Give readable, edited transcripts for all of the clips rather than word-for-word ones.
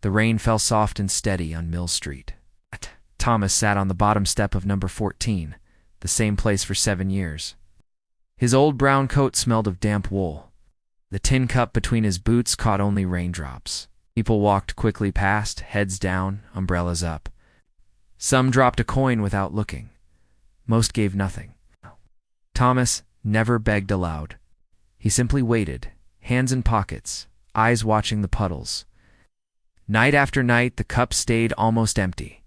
The rain fell soft and steady on Mill Street. Thomas sat on the bottom step of number 14, the same place for 7 years. His old brown coat smelled of damp wool. The tin cup between his boots caught only raindrops. People walked quickly past, heads down, umbrellas up. Some dropped a coin without looking. Most gave nothing. Thomas never begged aloud. He simply waited, hands in pockets, eyes watching the puddles. Night after night, the cup stayed almost empty.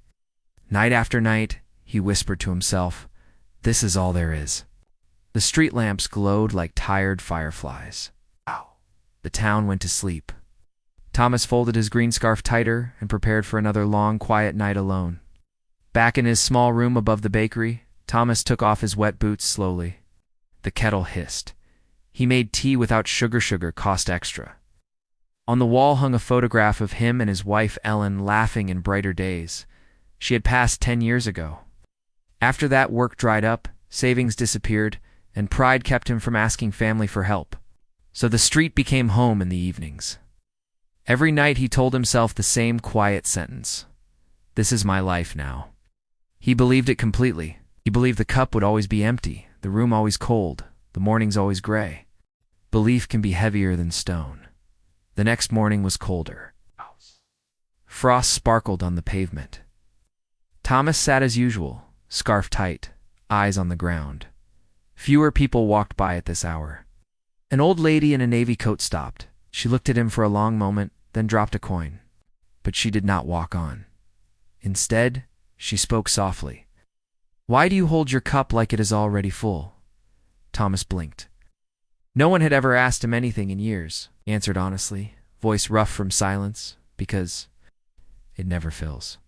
Night after night, he whispered to himself, "This is all there is." The street lamps glowed like tired fireflies. The town went to sleep. Thomas folded his green scarf tighter and prepared for another long, quiet night alone. Back in his small room above the bakery, Thomas took off his wet boots slowly. The kettle hissed. He made tea without sugar. Sugar cost extra. On the wall hung a photograph of him and his wife Ellen laughing in brighter days. She had passed 10 years ago. After that, work dried up, savings disappeared, and pride kept him from asking family for help. So the street became home in the evenings. Every night he told himself the same quiet sentence. "This is my life now." He believed it completely. He believed the cup would always be empty, the room always cold, the mornings always gray. Belief can be heavier than stone. The next morning was colder. Frost sparkled on the pavement. Thomas sat as usual, scarf tight, eyes on the ground. Fewer people walked by at this hour. An old lady in a navy coat stopped. She looked at him for a long moment, then dropped a coin. But she did not walk on. Instead, she spoke softly. "Why do you hold your cup like it is already full?" Thomas blinked. No one had ever asked him anything in years. He answered honestly, voice rough from silence, "Because it never fills."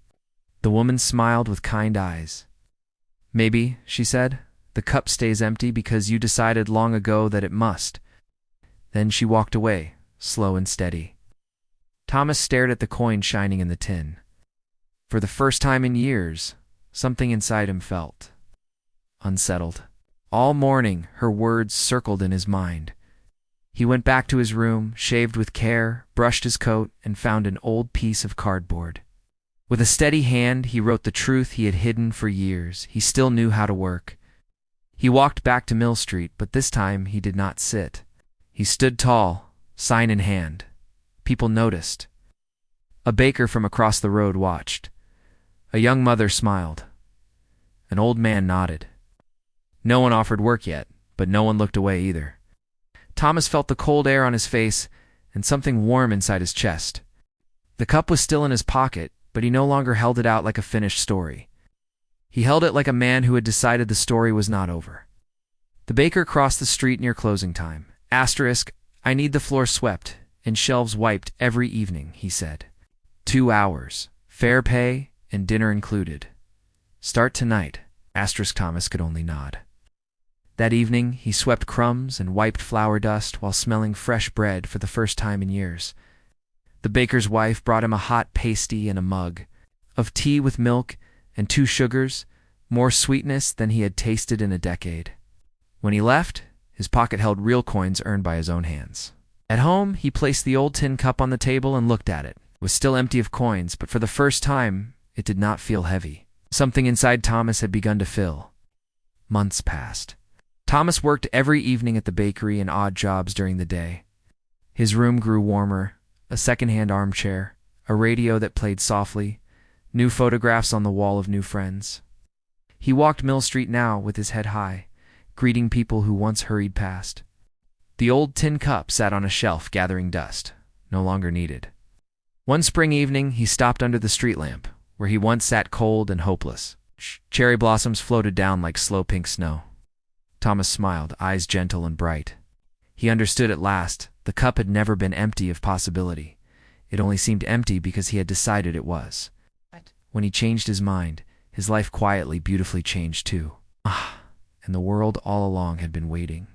The woman smiled with kind eyes. "Maybe," she said, "the cup stays empty because you decided long ago that it must." Then she walked away, slow and steady. Thomas stared at the coin shining in the tin. For the first time in years, something inside him felt unsettled. All morning, her words circled in his mind. He went back to his room, shaved with care, brushed his coat, and found an old piece of cardboard. With a steady hand, he wrote the truth he had hidden for years. He still knew how to work. He walked back to Mill Street, but this time he did not sit. He stood tall, sign in hand. People noticed. A baker from across the road watched. A young mother smiled. An old man nodded. No one offered work yet, but no one looked away either. Thomas felt the cold air on his face and something warm inside his chest. The cup was still in his pocket, but he no longer held it out like a finished story. He held it like a man who had decided the story was not over. The baker crossed the street near closing time. "I need the floor swept and shelves wiped every evening," he said. 2 hours, fair pay, and dinner included. "Start tonight." Thomas could only nod. That evening, he swept crumbs and wiped flour dust while smelling fresh bread for the first time in years. The baker's wife brought him a hot pasty and a mug of tea with milk and 2 sugars, more sweetness than he had tasted in a decade. When he left, his pocket held real coins earned by his own hands. At home, he placed the old tin cup on the table and looked at it. It was still empty of coins, but for the first time, it did not feel heavy. Something inside Thomas had begun to fill. Months passed. Thomas worked every evening at the bakery and odd jobs during the day. His room grew warmer, a second-hand armchair, a radio that played softly, new photographs on the wall of new friends. He walked Mill Street now with his head high, greeting people who once hurried past. The old tin cup sat on a shelf gathering dust, no longer needed. One spring evening, he stopped under the street lamp, where he once sat cold and hopeless. Cherry blossoms floated down like slow pink snow. Thomas smiled, eyes gentle and bright. He understood at last. The cup had never been empty of possibility. It only seemed empty because he had decided it was. When he changed his mind, his life quietly, beautifully changed too. And the world all along had been waiting.